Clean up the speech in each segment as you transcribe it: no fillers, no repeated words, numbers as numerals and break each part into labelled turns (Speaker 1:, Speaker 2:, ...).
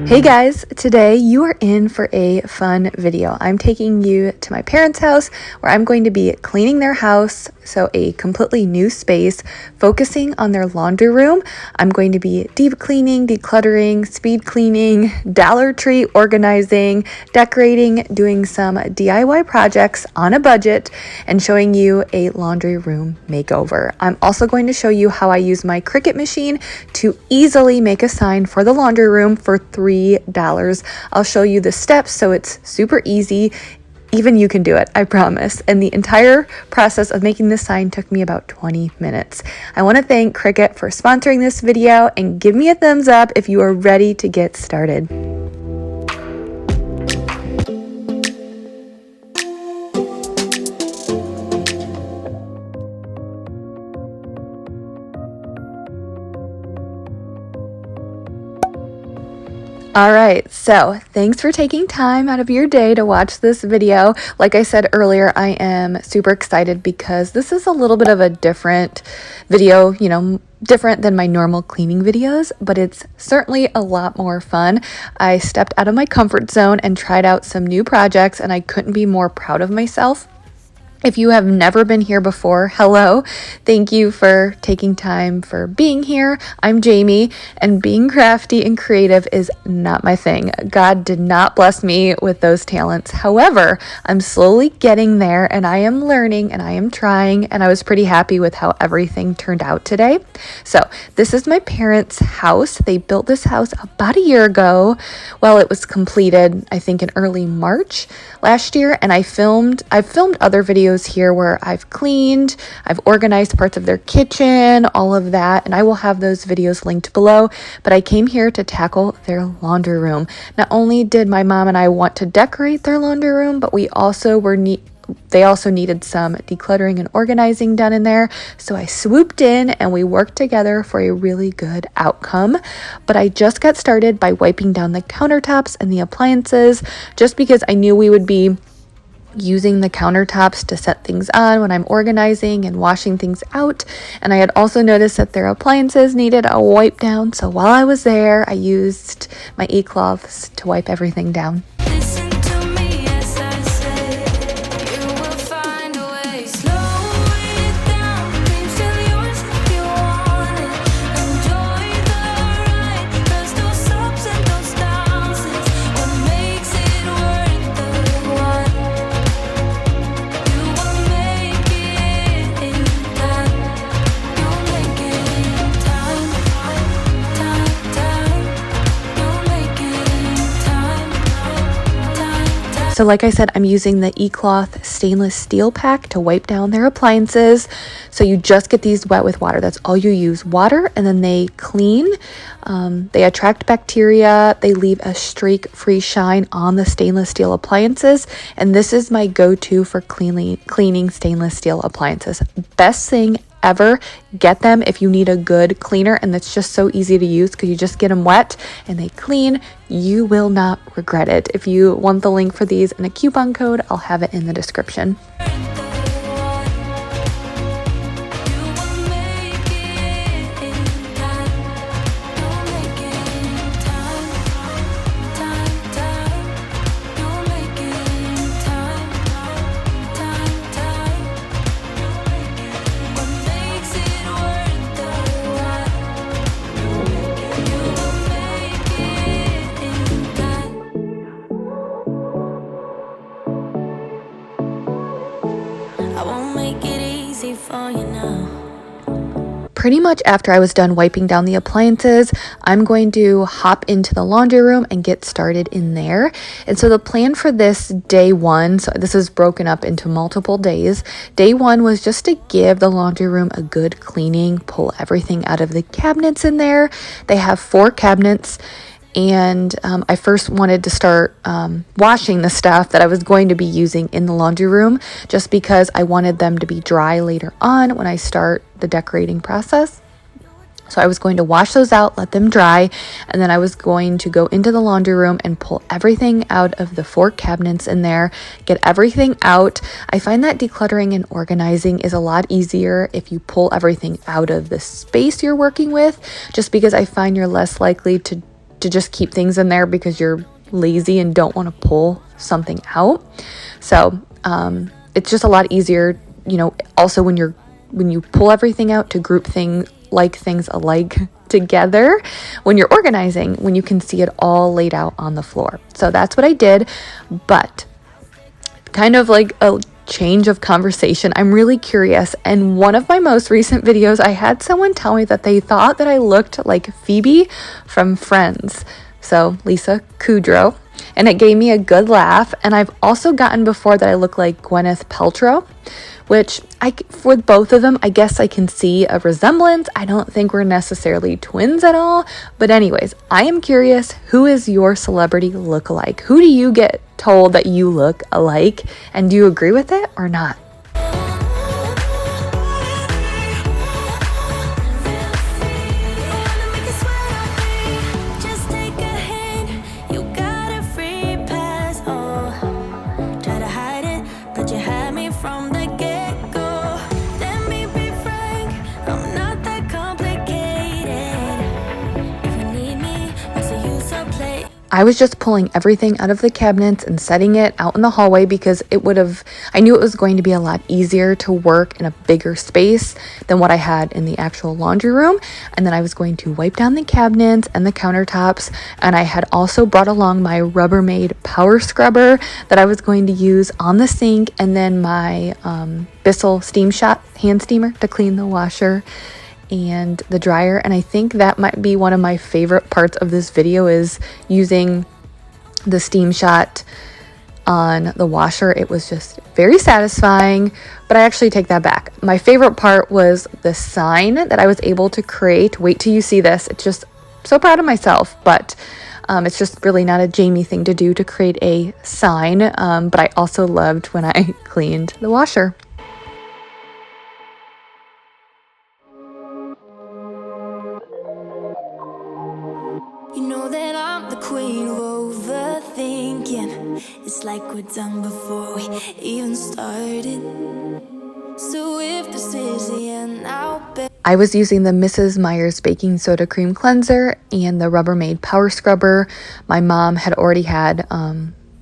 Speaker 1: Hey guys, today you are in for a fun video. I'm taking you to my parents' house where I'm going to be cleaning their house, so a completely new space, focusing on their laundry room. I'm going to be deep cleaning, decluttering, speed cleaning, Dollar Tree organizing, decorating, doing some DIY projects on a budget, and showing you a laundry room makeover. I'm also going to show you how I use my Cricut machine to easily make a sign for the laundry room for $3. I'll show you the steps so it's super easy. Even you can do it, I promise. And the entire process of making this sign took me about 20 minutes. I want to thank Cricut for sponsoring this video, and give me a thumbs up if you are ready to get started. All right, so thanks for taking time out of your day to watch this video. Like I said earlier, I am super excited because this is a little bit of a different video, different than my normal cleaning videos, but it's certainly a lot more fun. I stepped out of my comfort zone and tried out some new projects, and I couldn't be more proud of myself. If you have never been here before, hello. Thank you for taking time for being here. I'm Jamie, and being crafty and creative is not my thing. God did not bless me with those talents. However, I'm slowly getting there, and I am learning, and I am trying, and I was pretty happy with how everything turned out today. So this is my parents' house. They built this house about a year ago. Well, it was completed, I think, in early March last year, and I've filmed other videos here where I've cleaned, I've organized parts of their kitchen, all of that, and I will have those videos linked below. But I came here to tackle their laundry room. Not only did my mom and I want to decorate their laundry room, but they also needed some decluttering and organizing done in there. So I swooped in and we worked together for a really good outcome. But I just got started by wiping down the countertops and the appliances, just because I knew we would be using the countertops to set things on when I'm organizing and washing things out. And I had also noticed that their appliances needed a wipe down. So while I was there, I used my e-cloths to wipe everything down. So like I said, I'm using the e-cloth stainless steel pack to wipe down their appliances. So you just get these wet with water. That's all you use, water, and then they clean. They attract bacteria. They leave a streak-free shine on the stainless steel appliances. And this is my go-to for cleaning stainless steel appliances. Best thing ever. Get them if you need a good cleaner, and that's just so easy to use because you just get them wet and they clean. You will not regret it. If you want the link for these and a coupon code, I'll have it in the description. Pretty much after I was done wiping down the appliances, I'm going to hop into the laundry room and get started in there. And so the plan for this day one, so this is broken up into multiple days. Day one was just to give the laundry room a good cleaning, pull everything out of the cabinets in there. They have 4 cabinets. And I first wanted to start washing the stuff that I was going to be using in the laundry room, just because I wanted them to be dry later on when I start the decorating process. So I was going to wash those out, let them dry, and then I was going to go into the laundry room and pull everything out of the 4 cabinets in there, get everything out. I find that decluttering and organizing is a lot easier if you pull everything out of the space you're working with, just because I find you're less likely to to just keep things in there because you're lazy and don't want to pull something out. So it's just a lot easier, you know, also when you pull everything out, to group things alike together when you're organizing, when you can see it all laid out on the floor. So that's what I did. But kind of like a change of conversation, I'm really curious. And one of my most recent videos, I had someone tell me that they thought that I looked like Phoebe from Friends. So Lisa Kudrow. And it gave me a good laugh. And I've also gotten before that I look like Gwyneth Paltrow, which for both of them, I guess I can see a resemblance. I don't think we're necessarily twins at all. But anyways, I am curious, who is your celebrity lookalike? Who do you get told that you look alike? And do you agree with it or not? I was just pulling everything out of the cabinets and setting it out in the hallway because I knew it was going to be a lot easier to work in a bigger space than what I had in the actual laundry room. And then I was going to wipe down the cabinets and the countertops. And I had also brought along my Rubbermaid power scrubber that I was going to use on the sink, and then my Bissell Steam Shot hand steamer to clean the washer and the dryer. And I think that might be one of my favorite parts of this video, is using the Steam Shot on the washer. It was just very satisfying. But I actually take that back. My favorite part was the sign that I was able to create. Wait till you see this. It's just so proud of myself. But it's just really not a Jamie thing to do, to create a sign. But I also loved when I cleaned the washer.
Speaker 2: You know that I'm the queen of overthinking. It's like we're done before we even started. So if this is the end, I'll bet.
Speaker 1: I was using the Mrs. Meyer's baking soda cream cleanser and the Rubbermaid power scrubber. My mom had already had,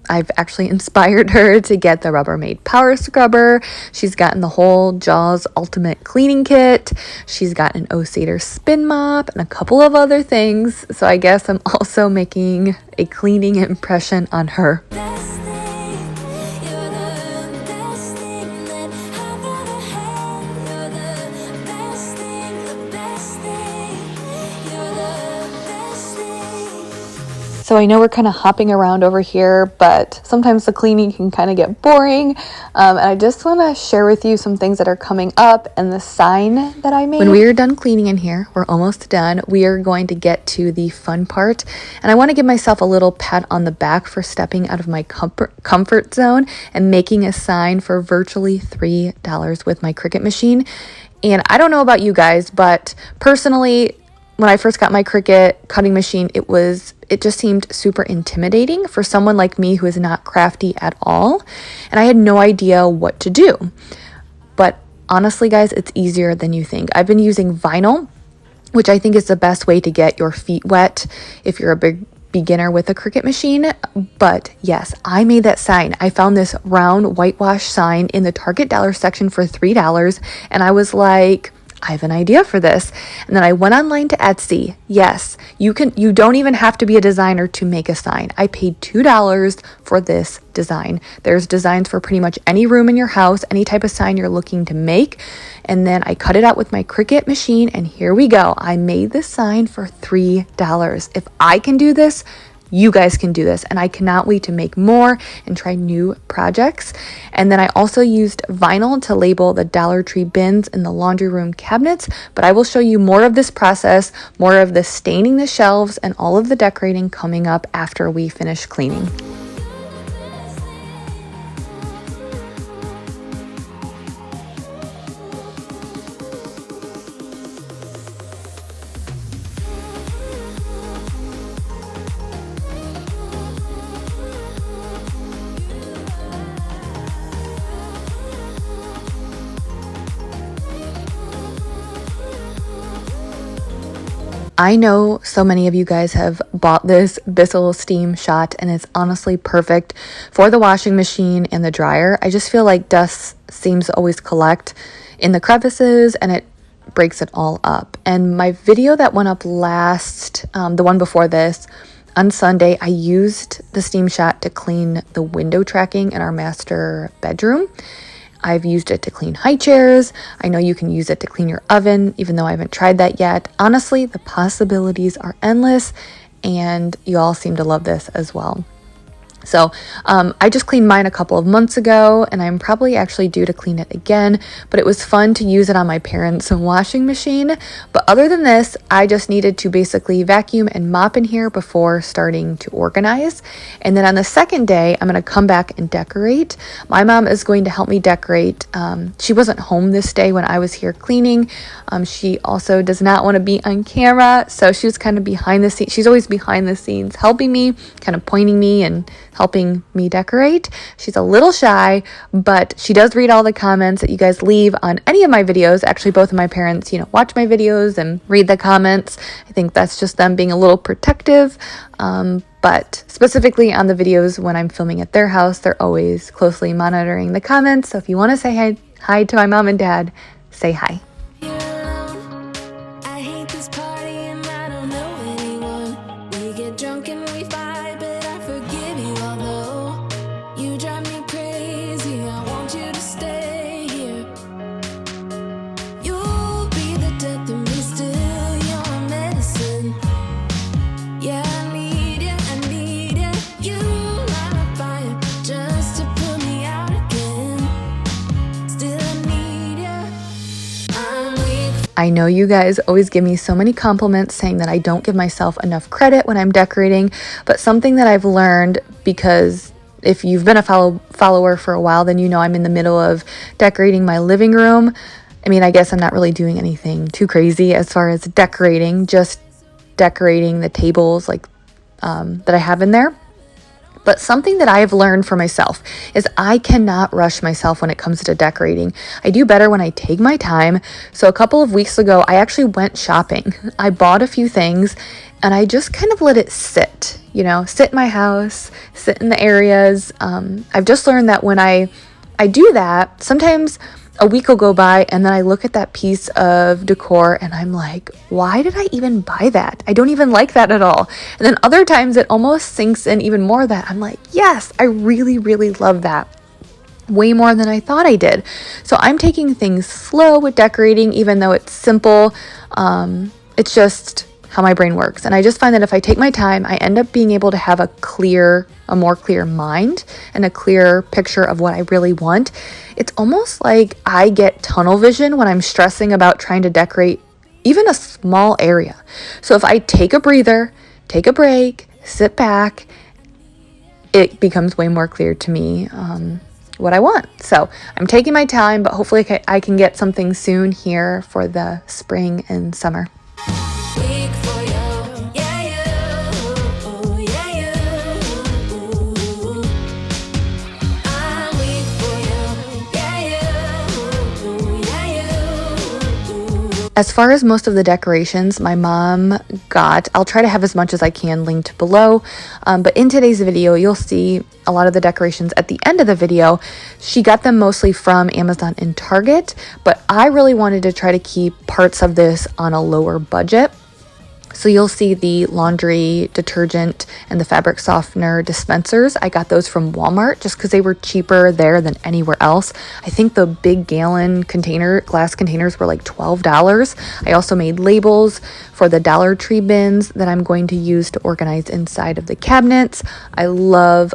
Speaker 1: I've actually inspired her to get the Rubbermaid power scrubber. She's gotten the whole Jaws Ultimate Cleaning Kit. She's got an Osater spin mop and a couple of other things. So I guess I'm also making a cleaning impression on her. So I know we're kind of hopping around over here, but sometimes the cleaning can kind of get boring. And I just want to share with you some things that are coming up and the sign that I made. When we are done cleaning in here, we're almost done. We are going to get to the fun part. And I want to give myself a little pat on the back for stepping out of my comfort zone and making a sign for virtually $3 with my Cricut machine. And I don't know about you guys, but personally, when I first got my Cricut cutting machine, it just seemed super intimidating for someone like me who is not crafty at all. And I had no idea what to do. But honestly, guys, it's easier than you think. I've been using vinyl, which I think is the best way to get your feet wet if you're a big beginner with a Cricut machine. But yes, I made that sign. I found this round whitewash sign in the Target dollar section for $3. And I was like, I have an idea for this. And then I went online to Etsy. Yes, you don't even have to be a designer to make a sign. I paid $2 for this design. There's designs for pretty much any room in your house, any type of sign you're looking to make. And then I cut it out with my Cricut machine, and here we go. I made this sign for $3. If I can do this, you guys can do this, and I cannot wait to make more and try new projects. And then I also used vinyl to label the Dollar Tree bins in the laundry room cabinets, but I will show you more of this process, more of the staining the shelves, and all of the decorating coming up after we finish cleaning. I know so many of you guys have bought this Bissell Steam Shot, and it's honestly perfect for the washing machine and the dryer. I just feel like dust seems to always collect in the crevices and it breaks it all up. And my video that went up last, the one before this, on Sunday, I used the Steam Shot to clean the window tracking in our master bedroom. I've used it to clean high chairs. I know you can use it to clean your oven, even though I haven't tried that yet. Honestly, the possibilities are endless, and you all seem to love this as well. So I just cleaned mine a couple of months ago, and I'm probably actually due to clean it again, but it was fun to use it on my parents' washing machine. But other than this, I just needed to basically vacuum and mop in here before starting to organize. And then on the second day, I'm going to come back and decorate. My mom is going to help me decorate. She wasn't home this day when I was here cleaning. She also does not want to be on camera, so she was kind of behind the scenes. She's always behind the scenes helping me, kind of pointing me and helping me decorate. She's a little shy, but she does read all the comments that you guys leave on any of my videos. Actually, both of my parents, watch my videos and read the comments. I think that's just them being a little protective. But specifically on the videos when I'm filming at their house, they're always closely monitoring the comments. So if you want to say hi to my mom and dad, say hi. I know you guys always give me so many compliments saying that I don't give myself enough credit when I'm decorating, but something that I've learned, because if you've been a follower for a while, then you know I'm in the middle of decorating my living room. I mean, I guess I'm not really doing anything too crazy as far as decorating, just decorating the tables that I have in there. But something that I've learned for myself is I cannot rush myself when it comes to decorating. I do better when I take my time. So a couple of weeks ago, I actually went shopping. I bought a few things and I just kind of let it sit, sit in my house, sit in the areas. I've just learned that when I do that, sometimes a week will go by and then I look at that piece of decor and I'm like, why did I even buy that? I don't even like that at all. And then other times it almost sinks in even more that I'm like, yes, I really, really love that. Way more than I thought I did. So I'm taking things slow with decorating, even though it's simple. It's just how my brain works. And I just find that if I take my time, I end up being able to have a more clear mind and a clear picture of what I really want. It's almost like I get tunnel vision when I'm stressing about trying to decorate even a small area. So if I take a breather, take a break, sit back, it becomes way more clear to me what I want. So I'm taking my time, but hopefully I can get something soon here for the spring and summer. As far as most of the decorations my mom got, I'll try to have as much as I can linked below. But in today's video, you'll see a lot of the decorations at the end of the video. She got them mostly from Amazon and Target, but I really wanted to try to keep parts of this on a lower budget. So you'll see the laundry detergent and the fabric softener dispensers. I got those from Walmart just because they were cheaper there than anywhere else. I think the big gallon glass containers were like $12. I also made labels for the Dollar Tree bins that I'm going to use to organize inside of the cabinets. I love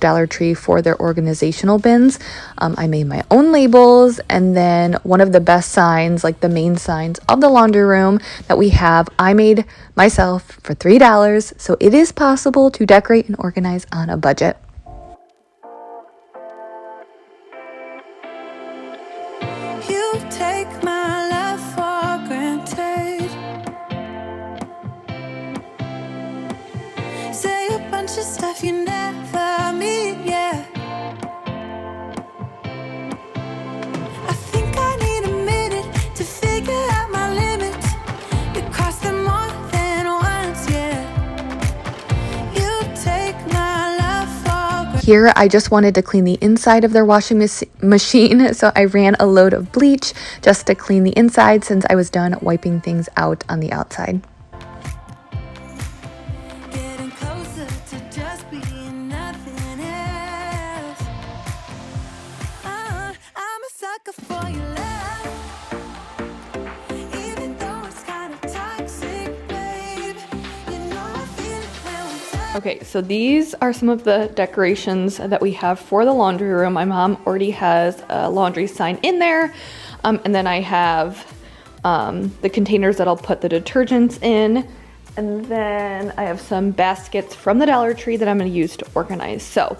Speaker 1: Dollar Tree for their organizational bins. I made my own labels, and then one of the best signs, like the main signs of the laundry room that we have, I made myself for $3. So it is possible to decorate and organize on a budget.
Speaker 2: You take my love for granted. Say a bunch of stuff you never mean, yeah. I think I need a minute to figure out my limits. You cross them more than
Speaker 1: here I just wanted to clean the inside of their washing machine, so I ran a load of bleach just to clean the inside since I was done wiping things out on the outside.
Speaker 2: Getting closer to just being nothing else. I'm a sucker for your love, even though it's kind of toxic, babe. You know I feel it when we touch.
Speaker 1: Okay, so these are some of the decorations that we have for the laundry room. My mom already has a laundry sign in there, and then I have the containers that I'll put the detergents in, and then I have some baskets from the Dollar Tree that I'm going to use to organize. So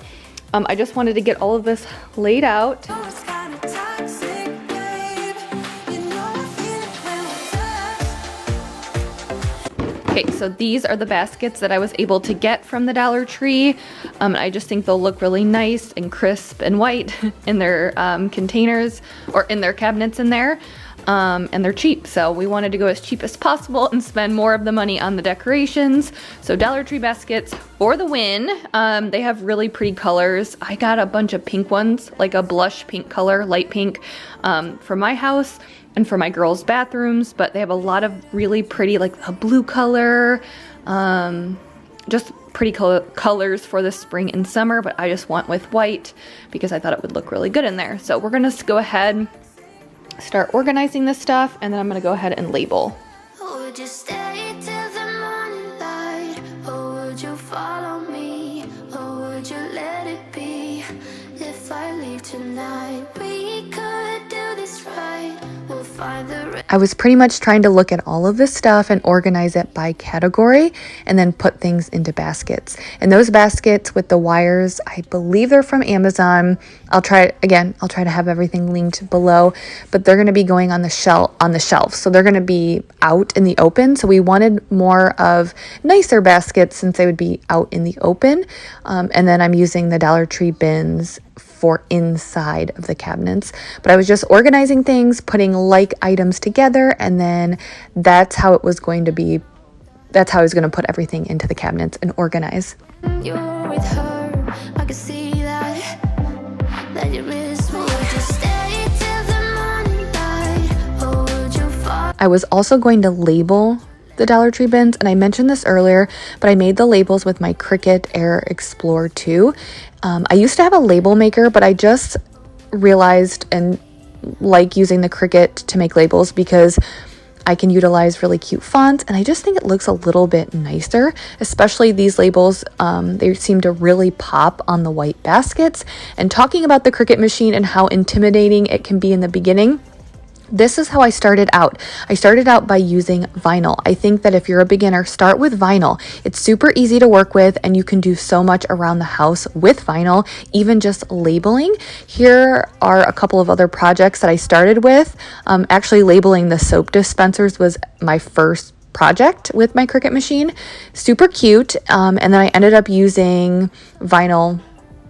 Speaker 1: I just wanted to get all of this laid out.
Speaker 2: Oh, it's kind of toxic, babe. You know I feel it when we touch.
Speaker 1: Okay, so these are the baskets that I was able to get from the Dollar Tree. I just think they'll look really nice and crisp and white in their containers or in their cabinets in there. And they're cheap, so we wanted to go as cheap as possible and spend more of the money on the decorations. So Dollar Tree baskets for the win. They have really pretty colors. I got a bunch of pink ones, like a blush pink color, light pink, for my house and for my girls' bathrooms, but they have a lot of really pretty, like a blue color, just pretty colors for the spring and summer, but I just went with white because I thought it would look really good in there. So we're gonna go ahead, start organizing this stuff, and then I'm gonna go ahead and label.
Speaker 2: Oh, would you stay till the morning light? Or would you follow me? Or would you let it be? If I leave tonight, we could do this right. We'll find the
Speaker 1: I was pretty much trying to look at all of this stuff and organize it by category and then put things into baskets. And those baskets with the wires, I believe they're from Amazon. I'll try to have everything linked below, but they're going to be going on the shelf. So they're going to be out in the open. So we wanted more of nicer baskets since they would be out in the open. And then I'm using the Dollar Tree bins for inside of the cabinets, but I was just organizing things, putting like items together, and then that's how it was going to be. That's how I was going to put everything into the cabinets and organize.
Speaker 2: You're with her, I can see that you miss me. Would you stay till the morning light? Or would you fall?
Speaker 1: I was also going to label the Dollar Tree bins, and I mentioned this earlier, but I made the labels with my Cricut Air Explorer 2. I used to have a label maker, but I just realized and like using the Cricut to make labels because I can utilize really cute fonts, and I just think it looks a little bit nicer, especially these labels. They seem to really pop on the white baskets. And talking about the Cricut machine and how intimidating it can be in the beginning, this is how I started out. I started out by using vinyl. I think that if you're a beginner, start with vinyl. It's super easy to work with, and you can do so much around the house with vinyl, even just labeling. Here are a couple of other projects that I started with. Actually, labeling the soap dispensers was my first project with my Cricut machine. Super cute. And then I ended up using vinyl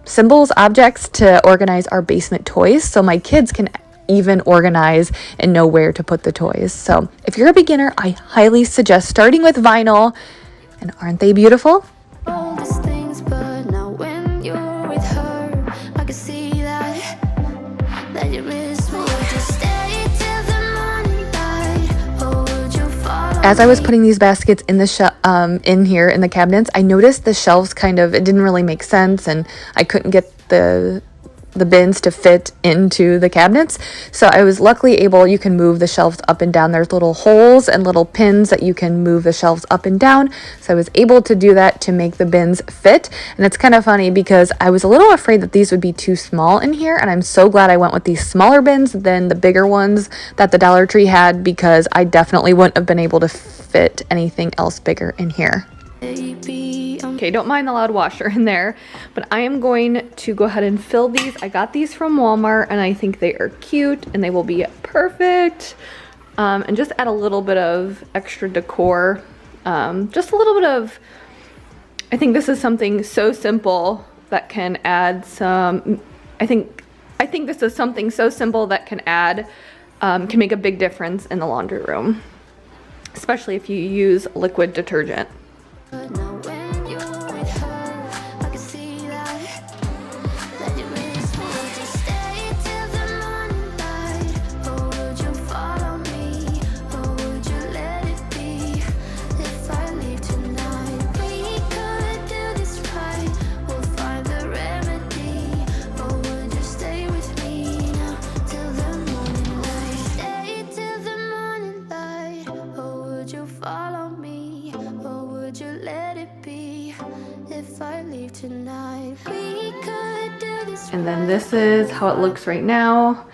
Speaker 1: symbols, objects to organize our basement toys so my kids can even organize and know where to put the toys. So if you're a beginner, I highly suggest starting with vinyl. And aren't they beautiful?
Speaker 2: All these things, but now when you're with her, I can see that you miss me. Would you stay till the morning light? Or would you follow?
Speaker 1: As I was putting these baskets in the in here in the cabinets, I noticed the shelves it didn't really make sense, and I couldn't get the bins to fit into the cabinets. So I was luckily able, you can move the shelves up and down. There's little holes and little pins that you can move the shelves up and down. So I was able to do that to make the bins fit. And it's kind of funny because I was a little afraid that these would be too small in here. And I'm so glad I went with these smaller bins than the bigger ones that the Dollar Tree had, because I definitely wouldn't have been able to fit anything else bigger in here. Okay, don't mind the loud washer in there, but I am going to go ahead and fill these. I got these from Walmart, and I think they are cute, and they will be perfect. And just add a little bit of extra decor. Just a little bit of, I think this is something so simple that can add some, I think this is something so simple that can make a big difference in the laundry room, especially if you use liquid detergent.
Speaker 2: But now when you're with her, I can see that if I leave tonight? We could do this.
Speaker 1: And then this is how it looks right now.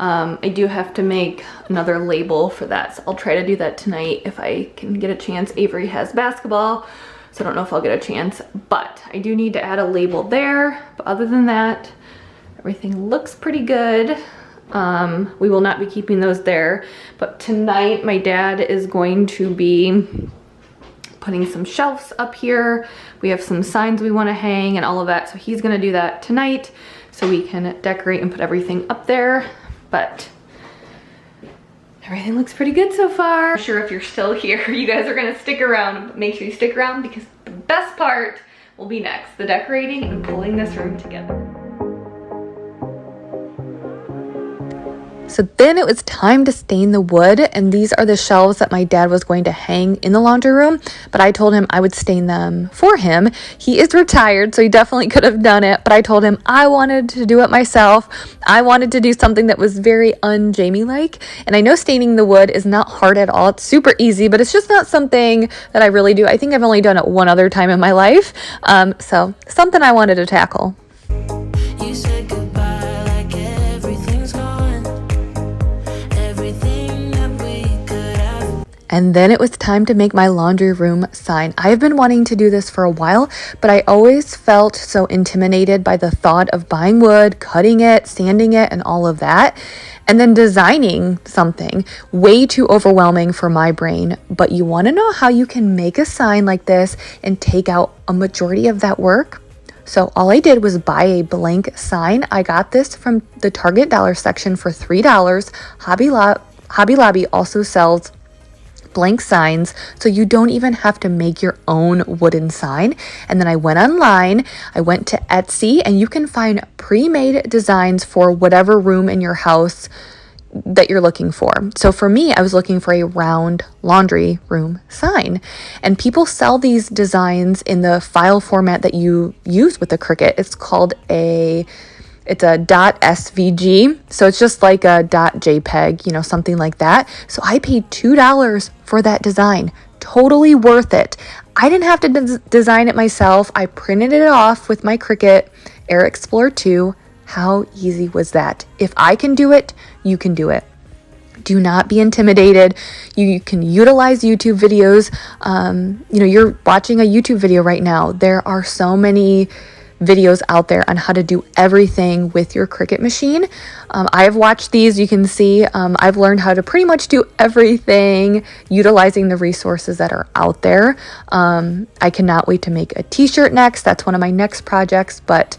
Speaker 1: I do have to make another label for that, so I'll try to do that tonight if I can get a chance. Avery has basketball, so I don't know if I'll get a chance, but I do need to add a label there. But other than that, everything looks pretty good. We will not be keeping those there, but tonight my dad is going to be putting some shelves up here. We have some signs we want to hang and all of that, so he's going to do that tonight so we can decorate and put everything up there. But everything looks pretty good so far. I'm sure if you're still here, you guys are going to stick around, but make sure you stick around because the best part will be next, the decorating and pulling this room together. So then it was time to stain the wood, and these are the shelves that my dad was going to hang in the laundry room, but I told him I would stain them for him. He is retired, so he definitely could have done it, but I told him I wanted to do it myself. I wanted to do something that was very un-Jamie-like, and I know staining the wood is not hard at all. It's super easy, but it's just not something that I really do. I think I've only done it one other time in my life, so something I wanted to tackle.
Speaker 2: You said goodbye like everything's gone. Everything that we could have.
Speaker 1: And then it was time to make my laundry room sign. I've been wanting to do this for a while, but I always felt so intimidated by the thought of buying wood, cutting it, sanding it, and all of that, and then designing something. Way too overwhelming for my brain. But you want to know how you can make a sign like this and take out a majority of that work? So all I did was buy a blank sign. I got this from the Target dollar section for $3. Hobby Lobby also sells blank signs, so you don't even have to make your own wooden sign. And then I went online, I went to Etsy, and you can find pre-made designs for whatever room in your house that you're looking for. So for me, I was looking for a round laundry room sign, and people sell these designs in the file format that you use with the Cricut. It's called it's a .svg, so it's just like a .jpeg, you know, something like that. So I paid $2 for that design. Totally worth it. I didn't have to design it myself. I printed it off with my Cricut Air Explorer 2. How easy was that? If I can do it, you can do it. Do not be intimidated. You can utilize YouTube videos. You know, you're watching a YouTube video right now. There are so many videos out there on how to do everything with your Cricut machine. I have watched these. You can see I've learned how to pretty much do everything utilizing the resources that are out there. I cannot wait to make a t-shirt next. That's one of my next projects, but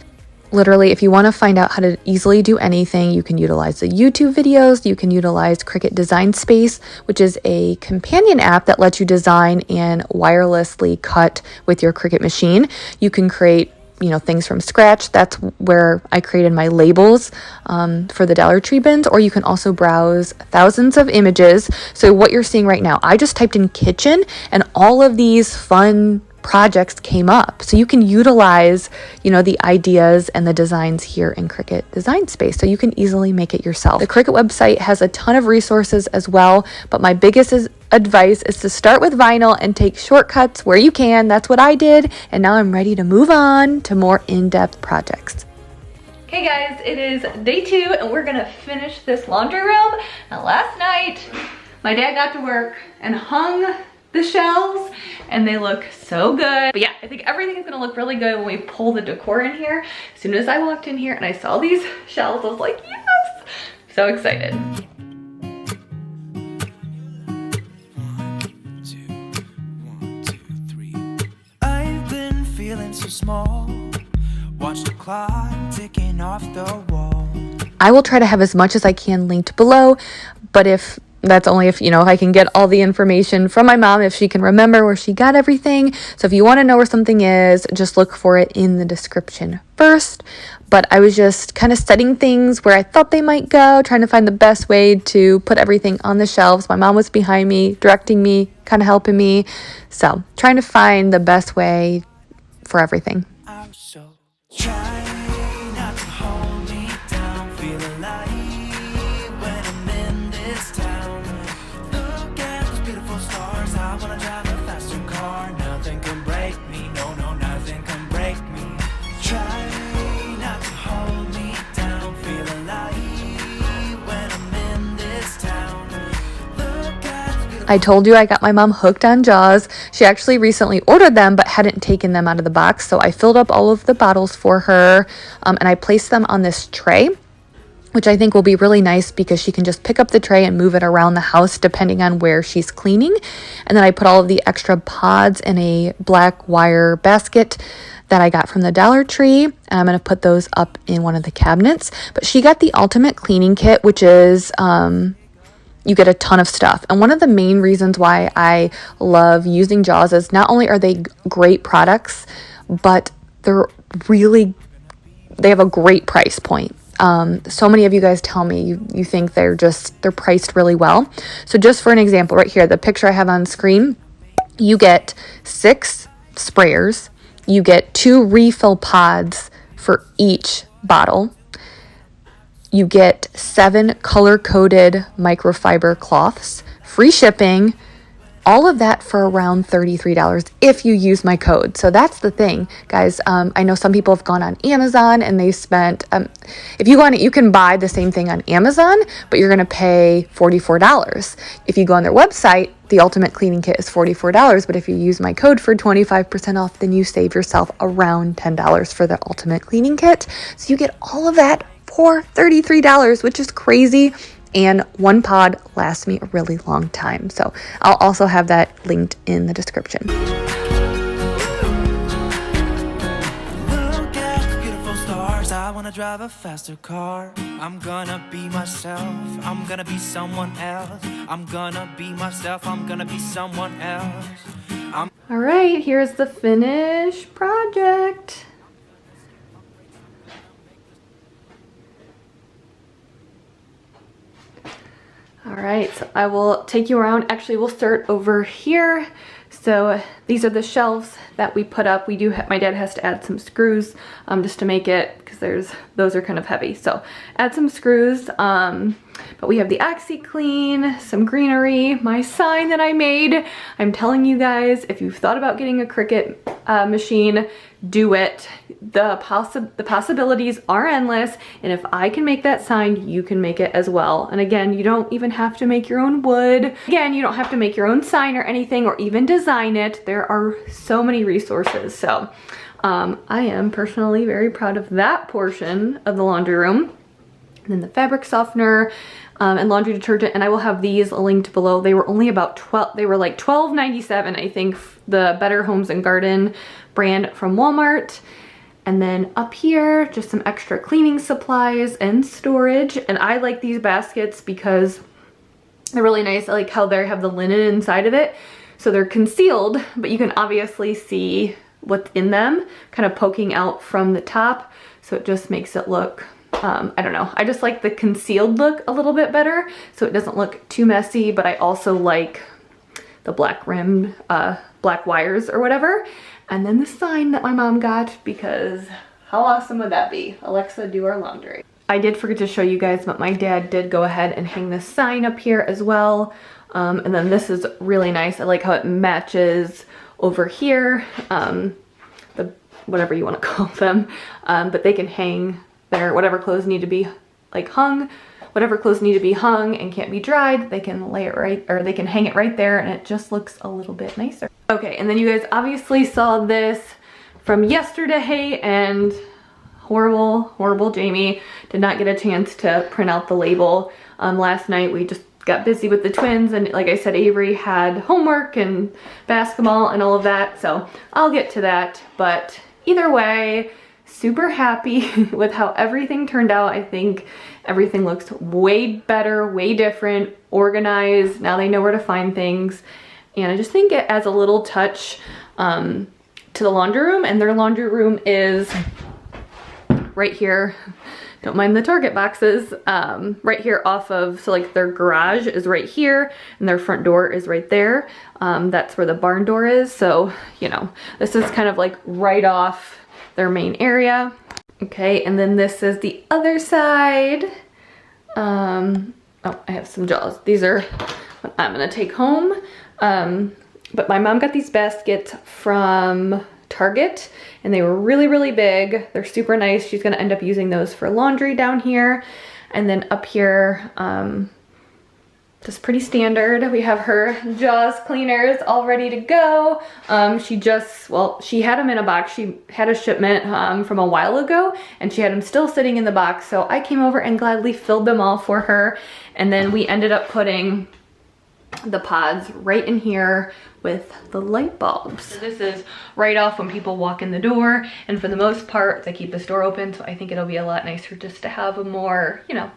Speaker 1: literally, if you want to find out how to easily do anything, you can utilize the YouTube videos. You can utilize Cricut Design Space, which is a companion app that lets you design and wirelessly cut with your Cricut machine. You can create, you know, things from scratch. That's where I created my labels for the Dollar Tree bins, or you can also browse thousands of images. So what you're seeing right now, I just typed in kitchen and all of these fun projects came up. So you can utilize, you know, the ideas and the designs here in Cricut Design Space, so you can easily make it yourself. The Cricut website has a ton of resources as well, but my biggest advice is to start with vinyl and take shortcuts where you can. That's what I did, and now I'm ready to move on to more in-depth projects. Okay guys, it is day 2 and we're gonna finish this laundry room. Now last night, my dad got to work and hung the shelves and they look so good. But yeah, I think everything is gonna look really good when we pull the decor in here. As soon as I walked in here and I saw these shelves, I was like, yes! So excited.
Speaker 2: I've been feeling so small. Watch the clock ticking off the wall.
Speaker 1: I will try to have as much as I can linked below, but that's only if, you know, if I can get all the information from my mom, if she can remember where she got everything. So if you want to know where something is, just look for it in the description first. But I was just kind of setting things where I thought they might go, trying to find the best way to put everything on the shelves. My mom was behind me, directing me, kind of helping me. So trying to find the best way for everything.
Speaker 2: I'm so trying not to hold me down, feel alive when I'm in this town. Look at those beautiful stars, I wanna drive a faster car. Nothing can break me, no, nothing can break me.
Speaker 1: I told you I got my mom hooked on Jaws. She actually recently ordered them but hadn't taken them out of the box. So I filled up all of the bottles for her and I placed them on this tray, which I think will be really nice because she can just pick up the tray and move it around the house depending on where she's cleaning. And then I put all of the extra pods in a black wire basket that I got from the Dollar Tree, and I'm going to put those up in one of the cabinets. But she got the ultimate cleaning kit, which is you get a ton of stuff. And one of the main reasons why I love using Jaws is not only are they great products, but they have a great price point. So many of you guys tell me you think they're priced really well. So just for an example, right here, the picture I have on screen, you get 6 sprayers, you get 2 refill pods for each bottle, you get 7 color-coded microfiber cloths, free shipping, all of that for around $33 if you use my code. So that's the thing, guys. I know some people have gone on Amazon and they spent, if you go on it, you can buy the same thing on Amazon, but you're going to pay $44. If you go on their website, the Ultimate Cleaning Kit is $44, but if you use my code for 25% off, then you save yourself around $10 for the Ultimate Cleaning Kit. So you get all of that for $33, which is crazy. And one pod lasts me a really long time. So I'll also have that linked in the description.
Speaker 2: Look at the beautiful stars. I wanna drive a faster car. I'm gonna be myself. I'm gonna be someone else. I'm gonna be myself. I'm gonna be someone else.
Speaker 1: All right, here's the finished project. All right, so I will take you around. Actually, we'll start over here. So these are the shelves that we put up. My dad has to add some screws just to make it, because those are kind of heavy. So add some screws, but we have the OxyClean, some greenery, my sign that I made. I'm telling you guys, if you've thought about getting a Cricut machine, do it. The possibilities are endless, and if I can make that sign, you can make it as well. And again, you don't even have to make your own wood. Again, you don't have to make your own sign or anything, or even design it. There are so many resources. So I am personally very proud of that portion of the laundry room. And then the fabric softener and laundry detergent, and I will have these linked below. They were only about like $12.97, I think, the Better Homes and Garden brand from Walmart. And then up here, just some extra cleaning supplies and storage. And I like these baskets because they're really nice. I like how they have the linen inside of it. So they're concealed, but you can obviously see what's in them kind of poking out from the top. So it just makes it look, I don't know. I just like the concealed look a little bit better, so it doesn't look too messy, but I also like the black rimmed, black wires or whatever. And then the sign that my mom got, because how awesome would that be? Alexa, do our laundry. I did forget to show you guys, but my dad did go ahead and hang this sign up here as well. And then this is really nice. I like how it matches over here, whatever you want to call them. But they can hang their whatever clothes need to be hung. Whatever clothes need to be hung and can't be dried, they can lay it right, or they can hang it right there, and it just looks a little bit nicer. Okay, and then you guys obviously saw this from yesterday, and horrible Jamie did not get a chance to print out the label. Last night we just got busy with the twins, and like I said, Avery had homework and basketball and all of that, so I'll get to that. But either way, super happy with how everything turned out. I think everything looks way better, way different, organized. Now they know where to find things. And I just think it adds a little touch to the laundry room. And their laundry room is right here. Don't mind the Target boxes. Right here off of, so like their garage is right here and their front door is right there. That's where the barn door is. So, you know, this is kind of like right off their main area. Okay, and then this is the other side. Oh, I have some Jaws. These are what I'm gonna take home. But my mom got these baskets from Target, and they were really big. They're super nice. She's gonna end up using those for laundry down here. And then up here, Just pretty standard. We have her Jaws cleaners all ready to go. She had them in a box. She had a shipment from a while ago, and she had them still sitting in the box. So I came over and gladly filled them all for her. And then we ended up putting the pods right in here with the light bulbs. So this is right off when people walk in the door, and for the most part they keep this door open, so I think it'll be a lot nicer just to have a more, you know,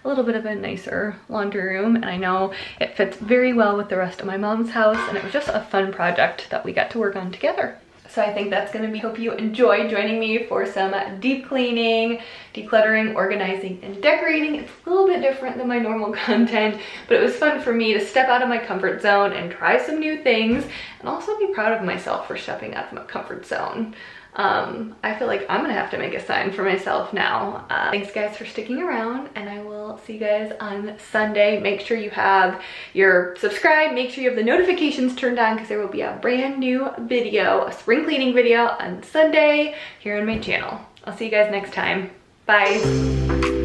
Speaker 1: a little bit of a nicer laundry room. And I know it fits very well with the rest of my mom's house, and it was just a fun project that we got to work on together. So I think that's gonna be, hope you enjoy joining me for some deep cleaning, decluttering, organizing, and decorating. It's a little bit different than my normal content, but it was fun for me to step out of my comfort zone and try some new things, and also be proud of myself for stepping out of my comfort zone. I feel like I'm gonna have to make a sign for myself now. Thanks guys for sticking around, and I will see you guys on Sunday. Make sure you have your subscribe, make sure you have the notifications turned on, because there will be a brand new video, a spring cleaning video on Sunday here on my channel. I'll see you guys next time. Bye.